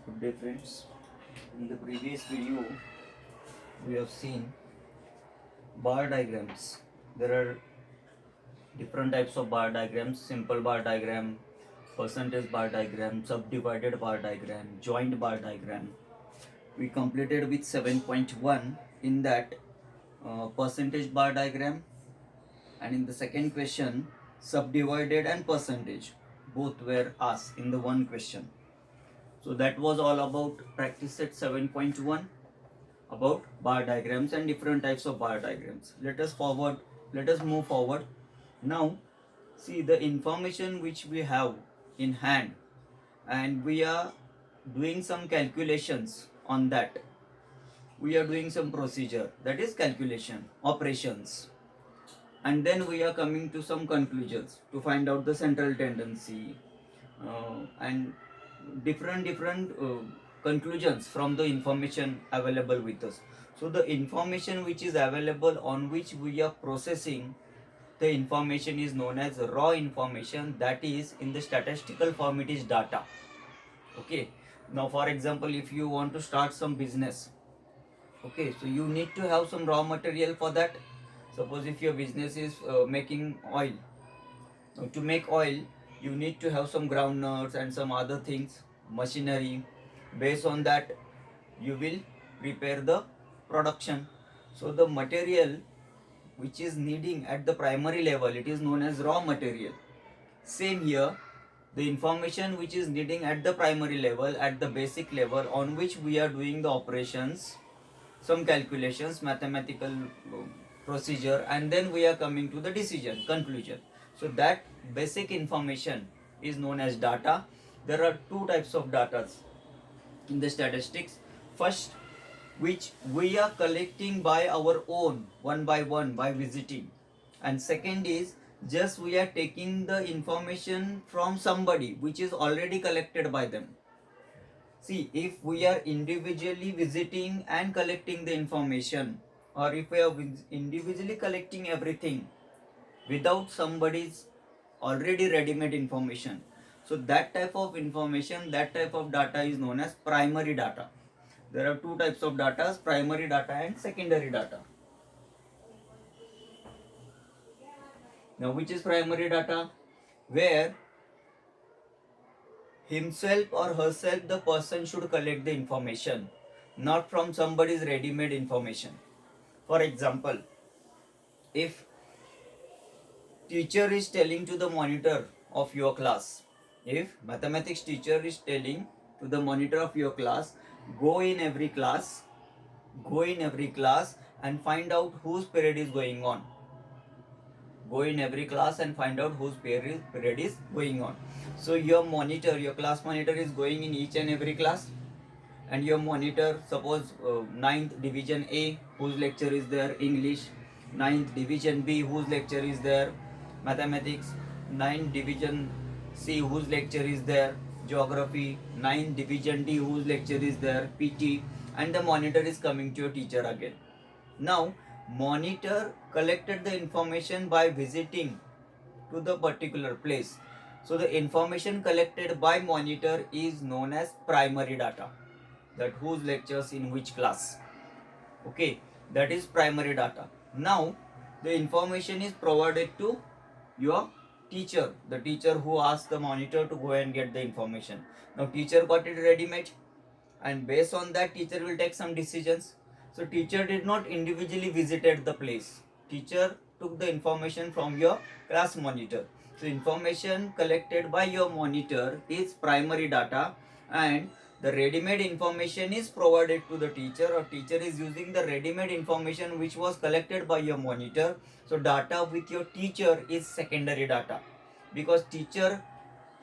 Good day friends. In the previous video we have seen bar diagrams. There are different types of bar diagrams: simple bar diagram, percentage bar diagram, subdivided bar diagram, joint bar diagram. We completed with 7.1 in that percentage bar diagram, and in the second question subdivided and percentage both were asked in the one question. So that was all about practice set 7.1 about bar diagrams and different types of bar diagrams. Let us move forward. Now see the information which we have in hand, and we are doing some calculations on that. We are doing some procedure, that is calculation operations, and then we are coming to some conclusions to find out the central tendency, and different conclusions from the information available with us. So the information which is available on which we are processing the information is known as raw information, that is in the statistical form it is data. Okay, now for example, if you want to start some business, okay, so you need to have some raw material for that. Suppose if your business is making oil. Now, to make oil, you need to have some groundnuts and some other things, machinery. Based on that, you will prepare the production. So the material which is needing at the primary level, it is known as raw material. Same here, the information which is needing at the primary level, at the basic level on which we are doing the operations, some calculations, mathematical procedure, and then we are coming to the decision, conclusion. So that basic information is known as data. There are two types of data in the statistics. First, which we are collecting by our own, one by visiting, and second is just we are taking the information from somebody which is already collected by them. See, if we are individually visiting and collecting the information, or if we are individually collecting everything without somebody's already ready-made information, so that type of information, that type of data is known as primary data. There are two types of data: primary data and secondary data. Now, which is primary data? Where himself or herself the person should collect the information, not from somebody's ready-made information. For example, if teacher is telling to the monitor of your class, if mathematics teacher is telling to the monitor of your class, go in every class, go in every class and find out whose period is going on. Go in every class and find out whose period is going on. So your monitor, your class monitor is going in each and every class, and your monitor, suppose 9th division A, whose lecture is there English, 9th division B, whose lecture is there mathematics, 9th division C, whose lecture is there geography, 9th division D, whose lecture is there PT, and the monitor is coming to your teacher again. Now monitor collected the information by visiting to the particular place. So the information collected by monitor is known as primary data, that whose lectures in which class. Okay, that is primary data. Now the information is provided to your teacher, the teacher who asked the monitor to go and get the information. Now teacher got it ready made, and based on that teacher will take some decisions. So teacher did not individually visited the place, teacher took the information from your class monitor. So information collected by your monitor is primary data, and the ready-made information is provided to the teacher, or teacher is using the ready-made information which was collected by your monitor. So data with your teacher is secondary data, because teacher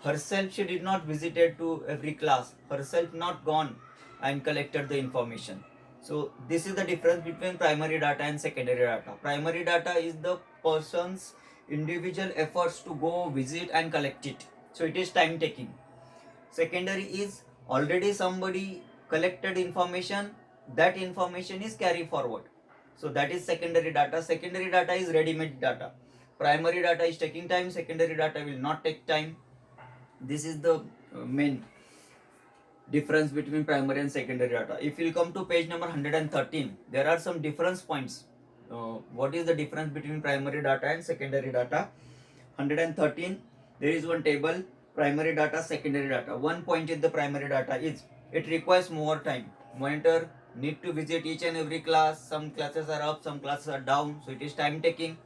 herself, she did not visited to every class, herself not gone and collected the information. So this is the difference between primary data and secondary data. Primary data is the person's individual efforts to go visit and collect it, so it is time taking. Secondary is already somebody collected information, that information is carried forward, so that is secondary data. Secondary data is ready-made data. Primary data is taking time, secondary data will not take time. This is the main. difference between primary and secondary data. If you come to page number 113, there are some difference points. What is the difference between primary data and secondary data? 113, there is one table, primary data, secondary data. One point in the primary data is it requires more time. Monitor need to visit each and every class. Some classes are up, some classes are down, so it is time taking.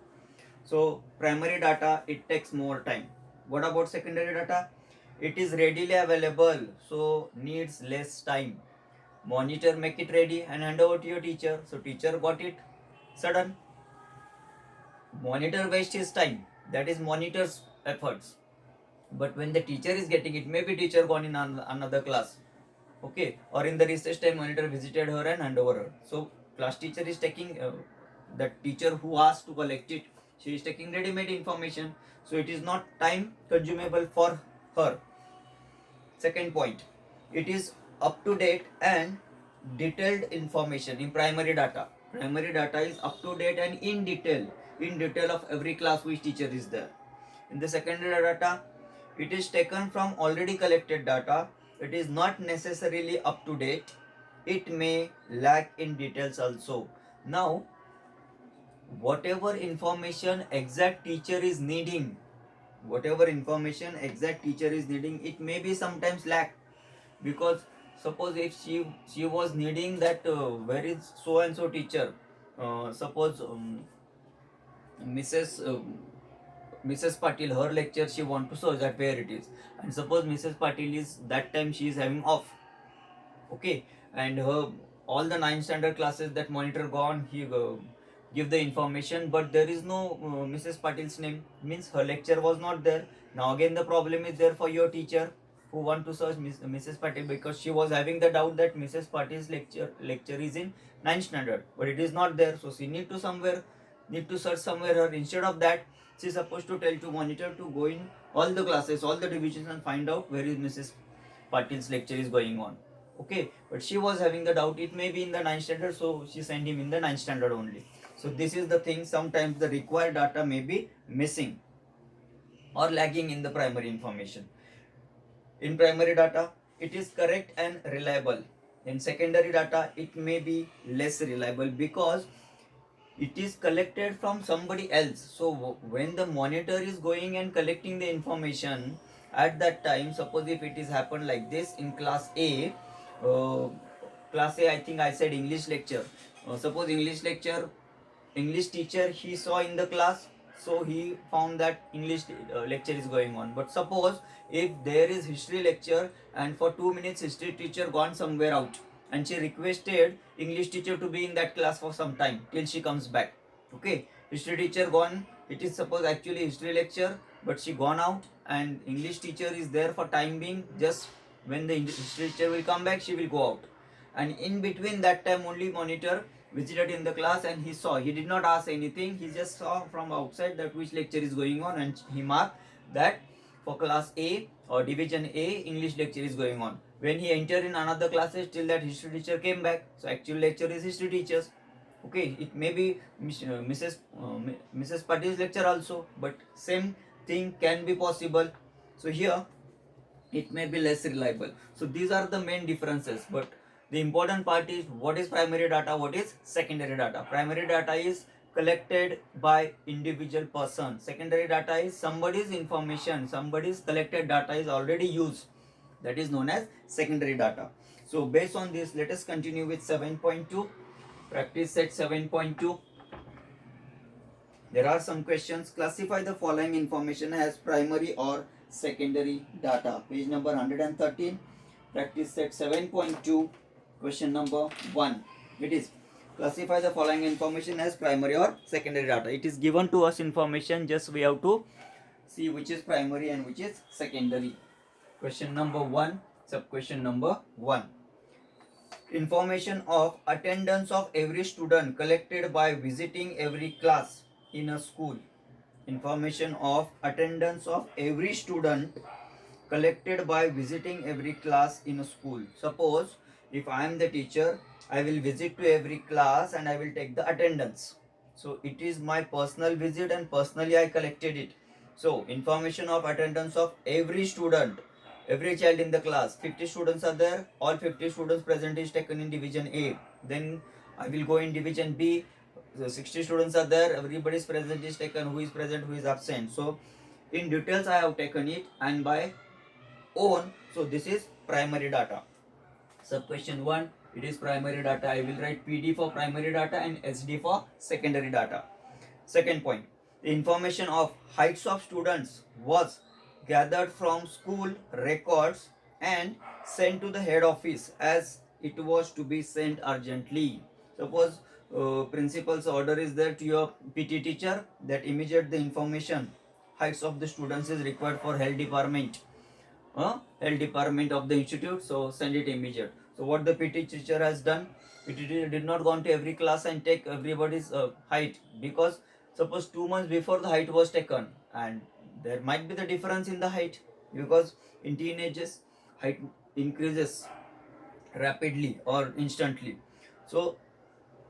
So primary data, it takes more time. What about secondary data? It is readily available, so needs less time. Monitor make it ready and hand over to your teacher. So teacher got it sudden. Monitor waste his time. That is monitor's efforts. But when the teacher is getting it, maybe teacher gone in another class. Okay, or in the recess time, monitor visited her and hand over her. So class teacher is taking the teacher who asked to collect it. She is taking ready-made information, so it is not time consumable for her. Second point, it is up to date and detailed information in primary data. Primary data is up to date and in detail of every class which teacher is there. In the secondary data, it is taken from already collected data. It is not necessarily up to date. It may lack in details also. Now, whatever information exact teacher is needing, it may be sometimes lack, because suppose if she was needing that where is so and so teacher, suppose Mrs. Mrs. Patil, her lecture she want to search that where it is, and suppose Mrs. Patil is that time she is having off, okay, and her all the 9th standard classes that monitor gone, he give the information, but there is no Mrs. Patil's name, means her lecture was not there. Now again the problem is there for your teacher who want to search Mrs. Patil, because she was having the doubt that Mrs. Patil's lecture is in 9th standard, but it is not there, so she need to search somewhere her. Instead of that, she is supposed to tell to monitor to go in all the classes, all the divisions, and find out where is Mrs. Patil's lecture is going on. Okay, but she was having the doubt it may be in the 9th standard, so she sent him in the 9th standard only. So this is the thing, sometimes the required data may be missing or lagging in the primary information. In primary data, it is correct and reliable. In secondary data, it may be less reliable because it is collected from somebody else. So when the monitor is going and collecting the information, at that time, suppose if it is happened like this in class A, I think I said English lecture. Suppose English teacher he saw in the class, so he found that English lecture is going on. But suppose if there is history lecture and for 2 minutes history teacher gone somewhere out, and she requested English teacher to be in that class for some time till she comes back. Okay, history teacher gone. It is suppose actually history lecture, but she gone out, and English teacher is there for time being. Just when the history teacher will come back, she will go out, and in between that time only monitor visited in the class, and he did not ask anything, he just saw from outside that which lecture is going on, and he marked that for class A or division A English lecture is going on. When he entered in another classes, till that history teacher came back, so actual lecture is history teachers. Okay, it may be Mrs. Patil's lecture also, but same thing can be possible. So here it may be less reliable. So these are the main differences, but the important part is what is primary data, what is secondary data. Primary data is collected by individual person. Secondary data is somebody's information, somebody's collected data is already used, that is known as secondary data. So based on this, let us continue with 7.2, practice set 7.2. There are some questions. Classify the following information as primary or secondary data. Page number 113, practice set 7.2, question number 1. It is classify the following information as primary or secondary data. It is given to us information, just we have to see which is primary and which is secondary. Question number 1, sub question number 1. Information of attendance of every student collected by visiting every class in a school. Information of attendance of every student collected by visiting every class in a school. Suppose if I am the teacher, I will visit to every class and I will take the attendance. So it is my personal visit and personally I collected it. So information of attendance of every student every child in the class, 50 students are there, all 50 students present is taken in division A. Then I will go in division B, the 60 students are there, everybody's present is taken, who is present, who is absent. So in details I have taken it and by own. So this is primary data. Sub question 1, it is primary data. I will write PD for primary data and SD for secondary data. Second point, the information of heights of students was gathered from school records and sent to the head office as it was to be sent urgently. Suppose principal's order is there to your PT teacher that immediate the information heights of the students is required for health department, health department of the institute, so send it immediate. So what the PT teacher has done, PT teacher did not go into every class and take everybody's height, because suppose 2 months before the height was taken and there might be the difference in the height, because in teenagers height increases rapidly or instantly. So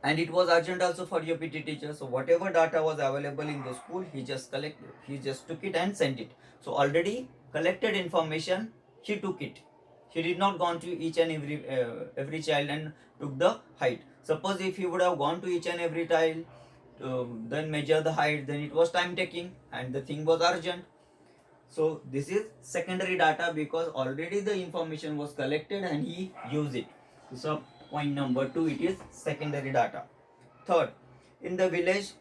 and it was urgent also for your PT teacher, so whatever data was available in the school, he just took it and sent it. So already collected information, he took it, he did not gone to each and every child and took the height. Suppose if he would have gone to each and every child, then measure the height, then it was time taking and the thing was urgent. So this is secondary data because already the information was collected and he used it. So point number 2, it is secondary data. Third, in the village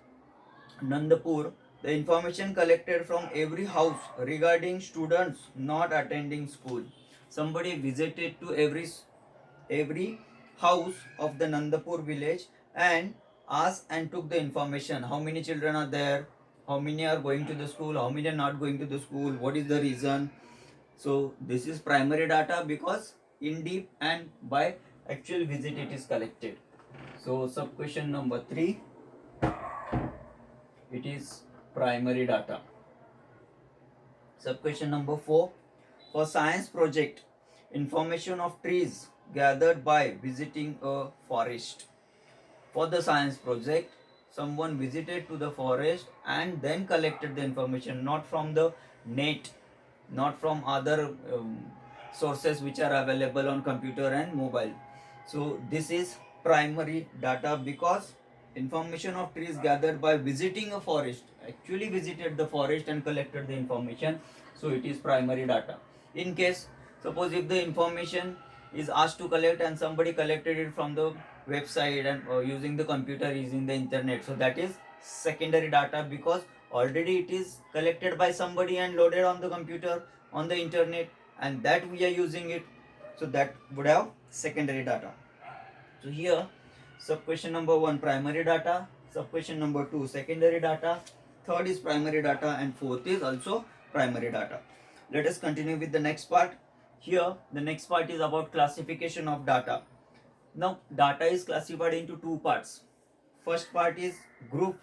Nandapur, the information collected from every house regarding students not attending school. Somebody visited to every house of the Nandapur village and asked and took the information. How many children are there? How many are going to the school? How many are not going to the school? What is the reason? So this is primary data because in deep and by actual visit it is collected. So sub question number 3, it is primary data. Sub question number 4, for science project, information of trees gathered by visiting a forest. For the science project, someone visited to the forest and then collected the information, not from the net, not from other sources which are available on computer and mobile. So this is primary data because information of trees gathered by visiting a forest, actually visited the forest and collected the information, so it is primary data. In case suppose if the information is asked to collect and somebody collected it from the website and using the computer, using the internet, so that is secondary data because already it is collected by somebody and loaded on the computer, on the internet, and that we are using it, so that would have secondary data. So here sub question number 1 primary data, sub question number 2 secondary data, third is primary data, and fourth is also primary data. Let us continue with the next part. Here the next part is about classification of data. Now data is classified into two parts. First part is group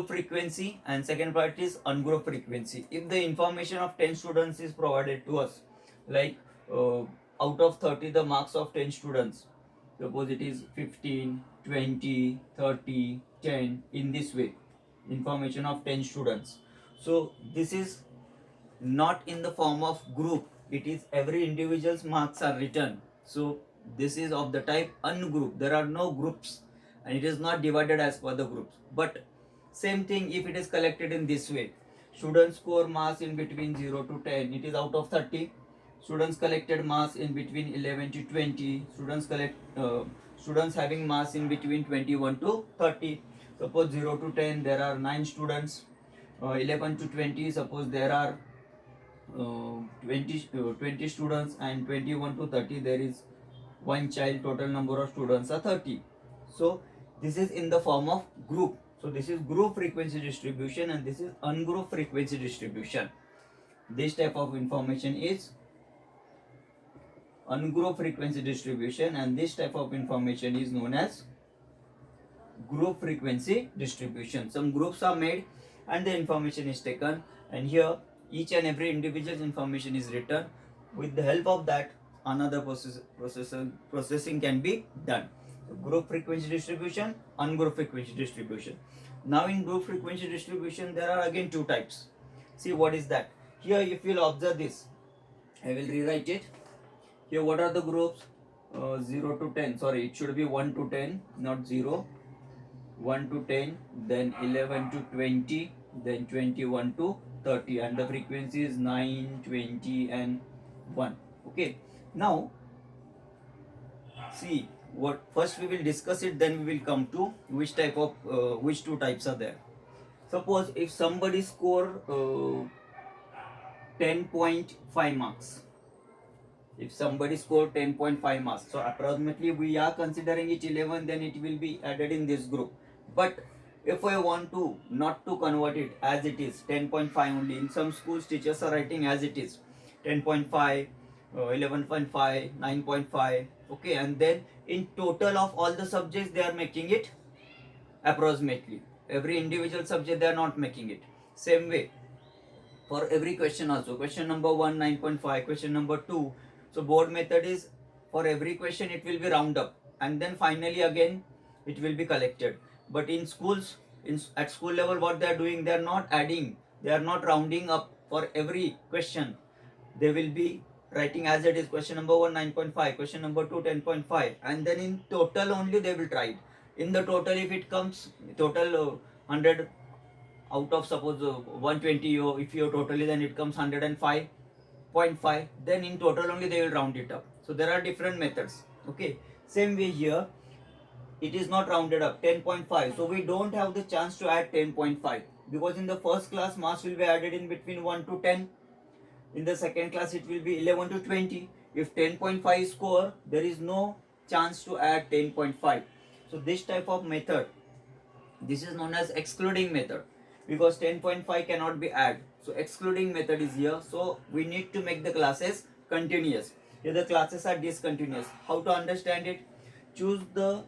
frequency and second part is ungroup frequency. If the information of 10 students is provided to us, like out of 30 the marks of 10 students, suppose it is 15, 20, 30, 10, in this way, information of 10 students. So this is not in the form of group, it is every individual's marks are written. So this is of the type ungroup, there are no groups and it is not divided as per the groups. But same thing if it is collected in this way, students score marks in between 0 to 10, it is out of 30. Students collected marks in between 11 to 20, students having marks in between 21 to 30. Suppose 0 to 10 there are 9 students, 11 to 20 suppose there are 20 students, and 21 to 30 there is one child, total number of students are 30. So this is in the form of group. So this is group frequency distribution and this is ungroup frequency distribution. This type of information is ungroup frequency distribution and this type of information is known as group frequency distribution. Some groups are made and the information is taken, and here each and every individual's information is written. With the help of that another processing can be done. So group frequency distribution, ungroup frequency distribution. Now in group frequency distribution there are again two types. See what is that. Here if you'll observe this, I will rewrite it. Here what are the groups? 0 to 10, sorry, it should be 1 to 10, not 0. 1 to 10, then 11 to 20, then 21 to 30, and the frequency is 9, 20 and 1. Okay, now see, what first we will discuss it, then we will come to which type of which two types are there. Suppose if somebody score 10.5 marks, if somebody score 10.5 marks, so approximately we are considering it 11, then it will be added in this group. But if I want to not to convert it as it is 10.5 only, in some schools teachers are writing as it is 10.5, 11.5, 9.5. Okay, and then in total of all the subjects they are making it approximately. Every individual subject they are not making it. Same way for every question also. Question number 1 9.5, question number 2. So board method is for every question it will be round up, and then finally again it will be collected. But in schools, at school level, what they are doing, they are not adding, they are not rounding up for every question. They will be writing as it is. Question number 1 9.5, question number 2 10.5, and then in total only they will try it. In the total, if it comes total 100 out of suppose 120, if your total is, then it comes 105.5, then in total only they will round it up. So there are different methods. Okay, same way here it is not rounded up 10.5, so we don't have the chance to add 10.5, because in the first class marks will be added in between 1 to 10, in the second class it will be 11 to 20. If 10.5 score, there is no chance to add 10.5. So this type of method, this is known as excluding method, because 10.5 cannot be added. So excluding method is here. So we need to make the classes continuous. Here the classes are discontinuous. How to understand it? Choose the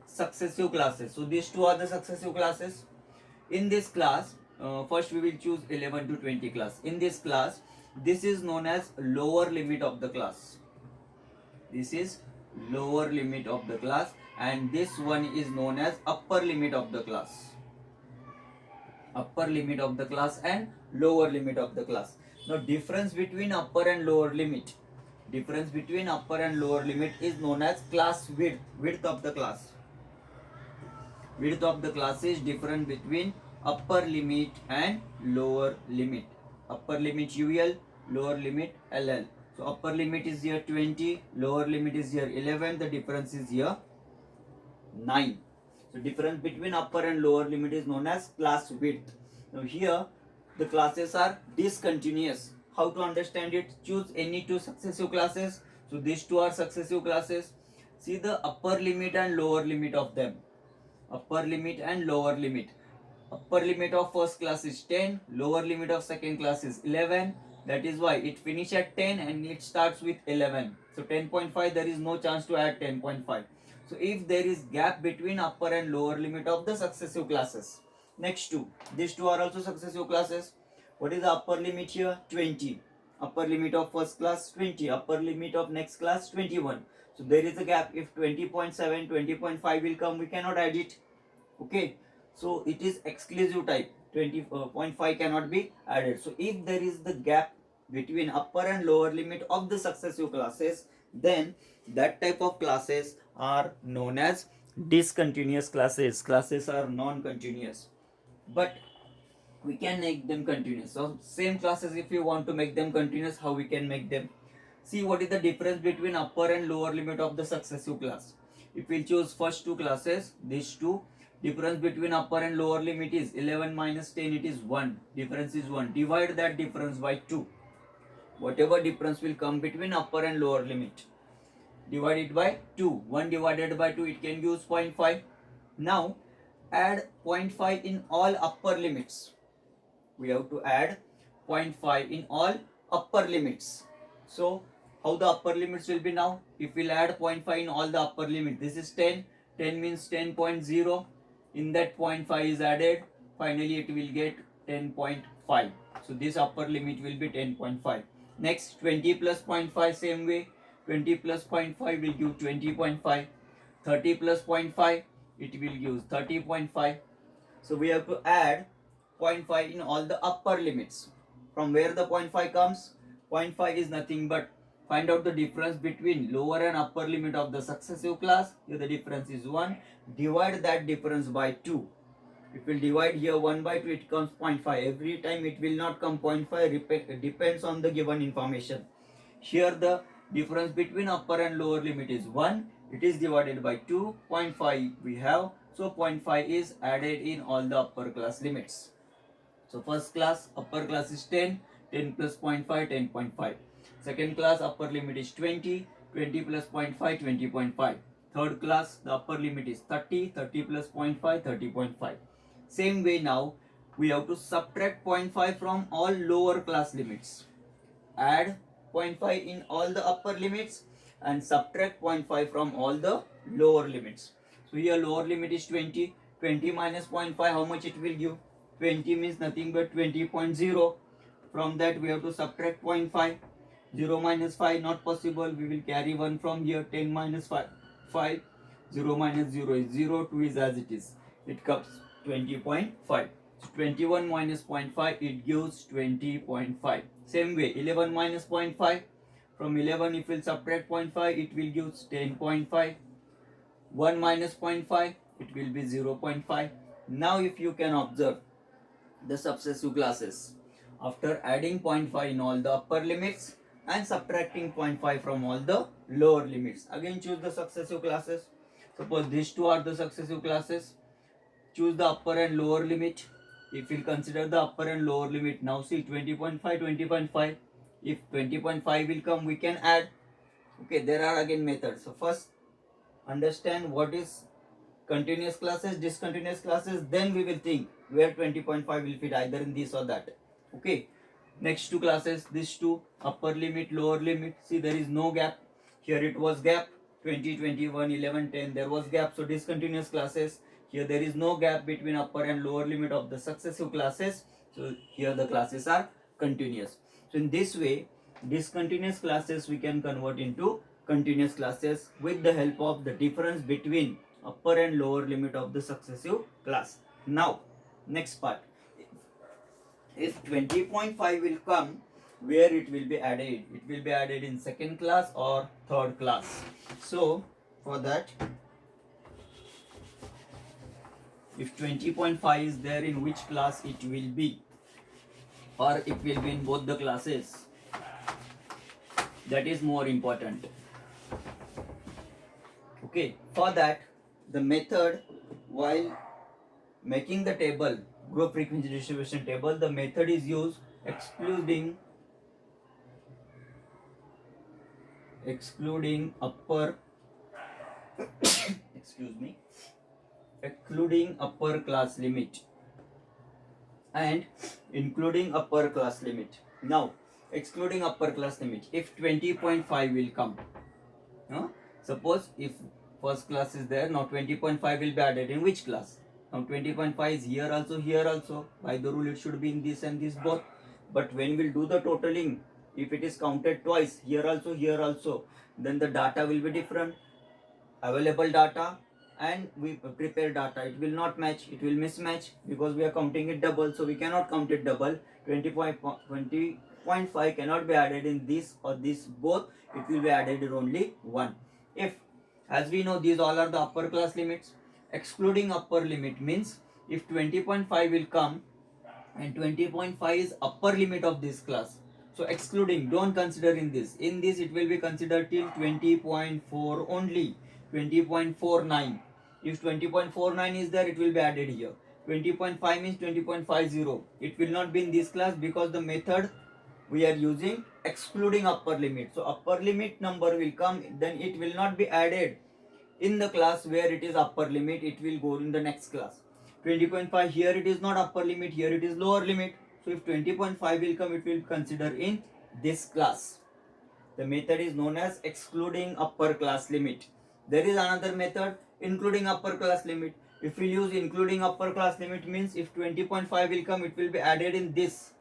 successive classes. So these two are the successive classes. In this class, first we will choose 11 to 20 class. In this class, this is known as lower limit of the class. This is lower limit of the class, and this one is known as upper limit of the class. Upper limit of the class and lower limit of the class. Now difference between upper and lower limit, difference between upper and lower limit is known as class width, width of the class. Width of the class is different between upper limit and lower limit. Upper limit UL, lower limit LL. So upper limit is here 20, lower limit is here 11. The difference is here 9. So difference between upper and lower limit is known as class width. Now here the classes are discontinuous. How to understand it? Choose any two successive classes. So these two are successive classes. See the upper limit and lower limit of them. Upper limit and lower limit. Upper limit of first class is 10, lower limit of second class is 11. That is why it finishes at 10 and it starts with 11. So 10.5, there is no chance to add 10.5. So if there is gap between upper and lower limit of the successive classes. Next two, these two are also successive classes. What is the upper limit here? 20. Upper limit of first class 20, upper limit of next class 21. So there is a gap. If 20.7, 20.5 will come, we cannot add it. Okay, so it is exclusive type. 20.5 cannot be added. So if there is the gap between upper and lower limit of the successive classes, then that type of classes are known as discontinuous classes. Classes are non-continuous, but we can make them continuous. So same classes, if you want to make them continuous, how we can make them? See what is the difference between upper and lower limit of the successive class. If we choose first two classes, these two, difference between upper and lower limit is 11 minus 10, it is 1. Difference is 1. Divide that difference by 2. Whatever difference will come between upper and lower limit, divide it by 2. 1 divided by 2, it can give 0.5. Now add 0.5 in all upper limits. We have to add 0.5 in all upper limits. So how the upper limits will be now? If we'll add 0.5 in all the upper limits, this is 10. 10 means 10.0. In that 0.5 is added. Finally it will get 10.5. So this upper limit will be 10.5. Next 20 plus 0.5, same way. 20 plus 0.5 will give 20.5. 30 plus 0.5, it will give 30.5. So we have to add 0.5 in all the upper limits. From where the 0.5 comes? 0.5 is nothing but find out the difference between lower and upper limit of the successive class. Here the difference is 1. Divide that difference by 2. If we divide here 1 by 2, it comes 0.5. Every time it will not come 0.5, depends on the given information. Here the difference between upper and lower limit is 1. It is divided by 2. 0.5 we have. So 0.5 is added in all the upper class limits. So first class upper class is 10. 10 plus 0.5, 10.5. Second class upper limit is 20. 20 plus 0.5, 20.5. Third class the upper limit is 30. 30 plus 0.5, 30.5. Same way now we have to subtract 0.5 from all lower class limits. Add 0.5 in all the upper limits and subtract 0.5 from all the lower limits. So here lower limit is 20. 20 minus 0.5, how much it will give? 20 means nothing but 20.0. From that we have to subtract 0.5. 0 minus 5 not possible. We will carry 1 from here. 10 minus 5. 0 minus 0 is 0. 2 is as it is. It comes 20.5. So 21 minus 0.5, it gives 20.5. Same way 11 minus 0.5. From 11 if we will subtract 0.5, it will give 10.5. 1 minus 0.5, it will be 0.5. Now if you can observe the successive classes, after adding 0.5 in all the upper limits and subtracting 0.5 from all the lower limits, again choose the successive classes. Suppose these two are the successive classes. Choose the upper and lower limit. If we consider the upper and lower limit, now see 20.5, 20.5. If 20.5 will come, we can add. Okay, there are again methods. So first understand what is continuous classes, discontinuous classes, then we will think where 20.5 will fit, either in this or that. Okay, next two classes, these two, upper limit, lower limit. See, there is no gap. Here it was gap. 20, 21, 11, 10, there was gap. So discontinuous classes. Here there is no gap between upper and lower limit of the successive classes. So here the classes are continuous. So in this way, discontinuous classes we can convert into continuous classes with the help of the difference between upper and lower limit of the successive class. Now, next part. If 20.5 will come, where it will be added? It will be added in second class or third class. So, for that, if 20.5 is there, in which class it will be? Or it will be in both the classes? That is more important. Okay, for that, the method, while making the table, group frequency distribution table, the method is used excluding upper excluding upper class limit and including upper class limit. Now, excluding upper class limit, if 20.5 will come, suppose if first class is there, now 20.5 will be added in which class? Now 20.5 is here also. By the rule it should be in this and this both. But when we'll do the totaling, if it is counted twice, here also, then the data will be different. Available data and we prepare data, it will not match, it will mismatch because we are counting it double. So we cannot count it double. 20.5 cannot be added in this or this both. It will be added in only one. If, as we know, these all are the upper class limits. Excluding upper limit means if 20.5 will come and 20.5 is upper limit of this class. So excluding, don't consider in this. In this it will be considered till 20.4 only. 20.49. If 20.49 is there, it will be added here. 20.5 means 20.50. It will not be in this class because the method we are using excluding upper limit. So upper limit number will come, then it will not be added in the class where it is upper limit. It will go in the next class. 20.5, here it is not upper limit, here it is lower limit. So if 20.5 will come, it will consider in this class. The method is known as excluding upper class limit. There is another method, including upper class limit. If we use including upper class limit means if 20.5 will come, it will be added in this,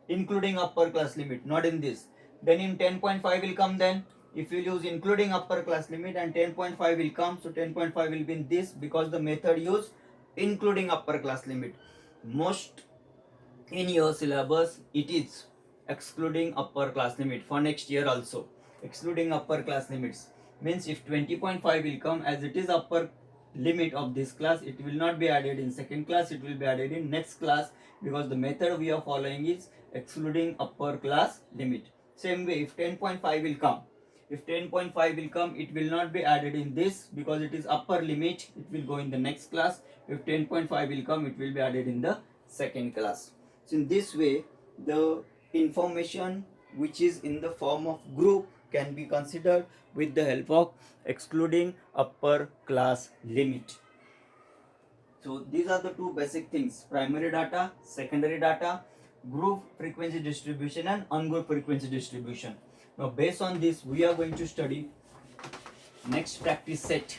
including upper class limit, not in this. Then in 10.5 will come, then if you use including upper class limit and 10.5 will come, so 10.5 will be in this because the method use including upper class limit. Most in your syllabus it is excluding upper class limit for next year also. Excluding upper class limits means if 20.5 will come, as it is upper limit of this class, it will not be added in second class, it will be added in next class, because the method we are following is excluding upper class limit. Same way, if 10.5 will come, if 10.5 will come, it will not be added in this because it is upper limit, it will go in the next class. If 10.5 will come, it will be added in the second class. So in this way, the information which is in the form of group can be considered with the help of excluding upper class limit. So these are the two basic things: primary data, secondary data, group frequency distribution and ungrouped frequency distribution. Now based on this, we are going to study next practice set,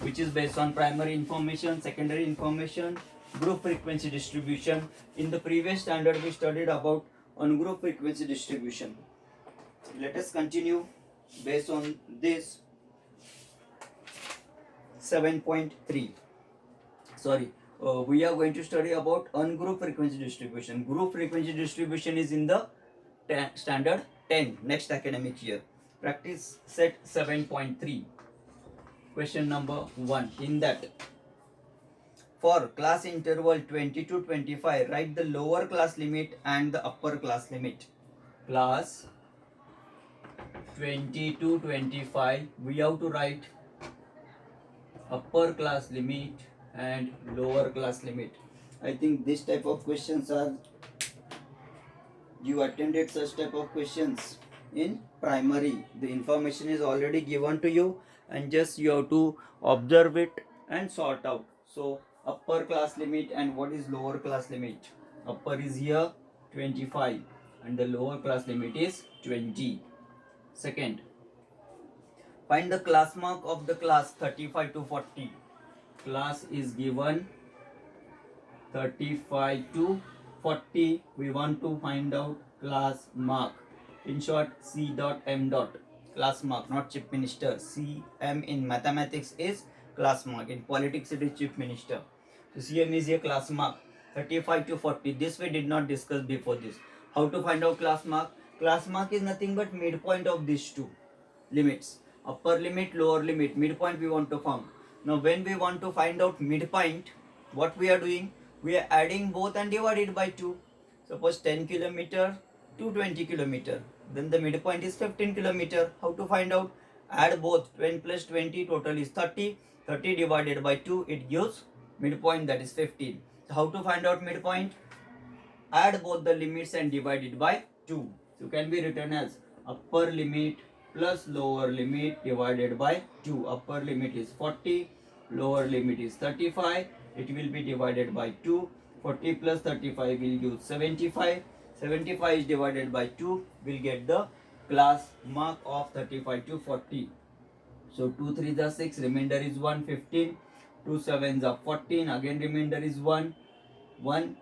which is based on primary information, secondary information, group frequency distribution. In the previous standard, we studied about ungrouped frequency distribution. Let us continue based on this 7.3. We are going to study about ungrouped frequency distribution. Group frequency distribution is in the standard 10 next academic year. Practice set 7.3. Question number 1. In that, for class interval 20 to 25, write the lower class limit and the upper class limit. Class 20 to 25, we have to write upper class limit and lower class limit. I think this type of questions are, you attended such type of questions in primary. The information is already given to you and just you have to observe it and sort out. So upper class limit and what is lower class limit? Upper is here 25 and the lower class limit is 20. Second, find the class mark of the class 35 to 40. Class is given 35 to 40. We want to find out class mark. In short, C dot M dot. Class mark, not chief minister. CM in mathematics is class mark. In politics, it is chief minister. So CM is a class mark. 35 to 40. This we did not discuss before this. How to find out class mark? Class mark is nothing but midpoint of these two limits. Upper limit, lower limit, midpoint we want to find. Now when we want to find out midpoint, what we are doing? We are adding both and divided by 2. Suppose 10 kilometer to 20 kilometer. Then the midpoint is 15 kilometer. How to find out? Add both. 20 plus 20 total is 30. 30 divided by 2, it gives midpoint, that is 15. So how to find out midpoint? Add both the limits and divide it by 2. So can be written as upper limit plus lower limit divided by 2. Upper limit is 40, lower limit is 35. It will be divided by 2. 40 plus 35 will give 75. 75 is divided by 2. We'll get the class mark of 35 to 40. So 2 3s are 6, remainder is 1, 15. 2 7s are 14. Again remainder is 1, 1.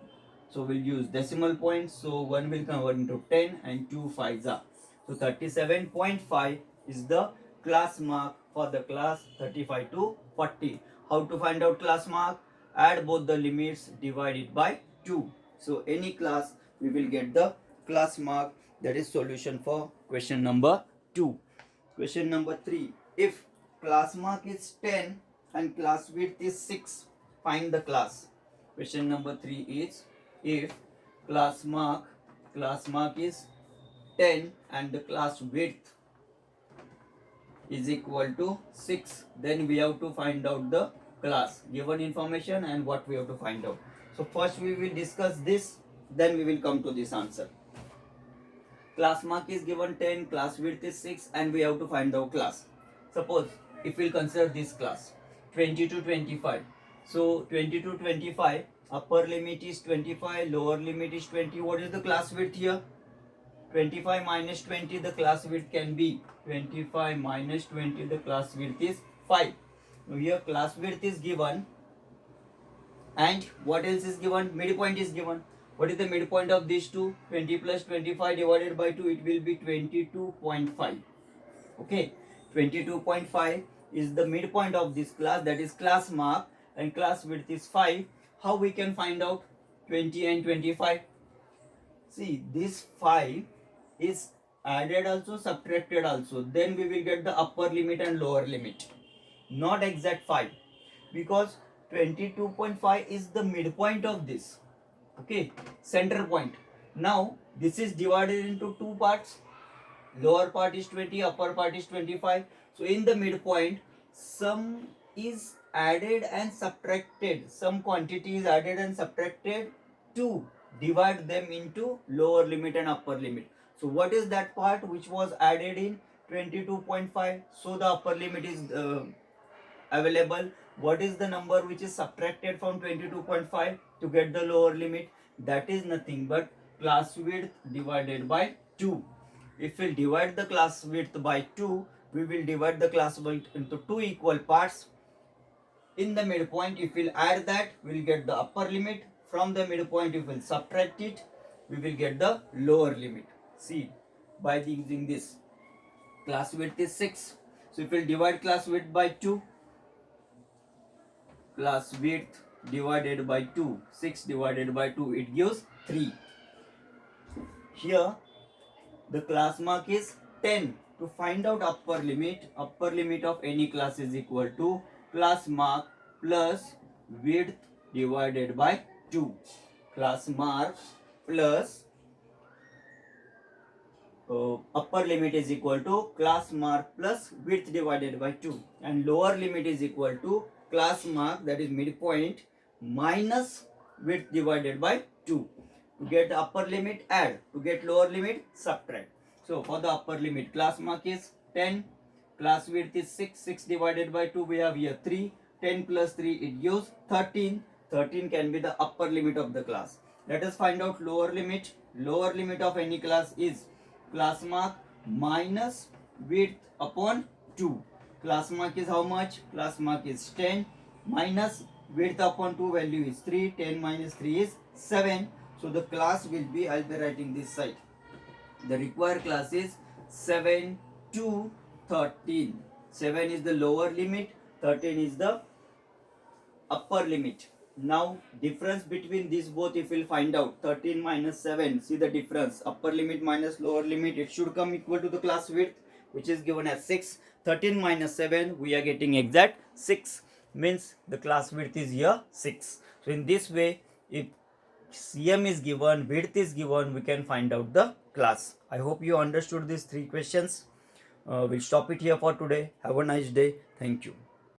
So we'll use decimal points. So 1 will convert into 10 and 2 5s are. So 37.5 is the class mark for the class 35 to 40. How to find out class mark? Add both the limits, divide it by 2. So any class we will get the class mark. That is solution for question number 2. Question number 3. If class mark is 10 and class width is 6, find the class. Question number 3 is, if class mark is 10 and the class width is equal to 6, then we have to find out the class. Given information and what we have to find out. So first we will discuss this, then we will come to this answer. Class mark is given 10, class width is 6 and we have to find out class. Suppose if we consider this class 20 to 25. So 20 to 25, upper limit is 25, lower limit is 20. What is the class width here? 25 minus 20, the class width can be 25 minus 20, the class width is 5. Now here class width is given and what else is given? Midpoint is given. What is the midpoint of these two? 20 plus 25 divided by 2, it will be 22.5. Okay, 22.5 is the midpoint of this class, that is class mark, and class width is 5. How we can find out 20 and 25? See, this 5 is added also, subtracted also. Then we will get the upper limit and lower limit. Not exact 5. Because 22.5 is the midpoint of this. Okay, center point. Now, this is divided into two parts. Lower part is 20, upper part is 25. So, in the midpoint, some is added and subtracted. Some quantity is added and subtracted to divide them into lower limit and upper limit. So, what is that part which was added in 22.5? So, the upper limit is available. What is the number which is subtracted from 22.5 to get the lower limit? That is nothing but class width divided by 2. If we divide the class width by 2, we will divide the class width into two equal parts. In the midpoint, if we'll add that, we'll get the upper limit. From the midpoint, if we'll subtract it, we will get the lower limit. See, by using this, class width is 6. So if we'll divide class width by 2, class width divided by 2, 6 divided by 2, it gives 3. Here, the class mark is 10. To find out upper limit of any class is equal to class mark plus width divided by 2. Class mark plus upper limit is equal to class mark plus width divided by 2. And lower limit is equal to class mark, that is midpoint, minus width divided by 2. To get the upper limit, add. To get lower limit, subtract. So for the upper limit, class mark is 10, class width is 6, 6 divided by 2, we have here 3, 10 plus 3, it gives 13, 13 can be the upper limit of the class. Let us find out lower limit. Lower limit of any class is class mark minus width upon 2. Class mark is how much? Class mark is 10 minus width upon 2 value is 3, 10 minus 3 is 7. So the class will be, I'll be writing this side. The required class is 7 to 13. 7 is the lower limit, 13 is the upper limit. Now difference between these both, if we'll find out 13 minus 7, see the difference, upper limit minus lower limit, it should come equal to the class width, which is given as 6. 13 minus 7, we are getting exact 6, means the class width is here 6. So in this way, if CM is given, width is given, we can find out the class. I hope you understood these 3 questions. We'll stop it here for today. Have a nice day. Thank you.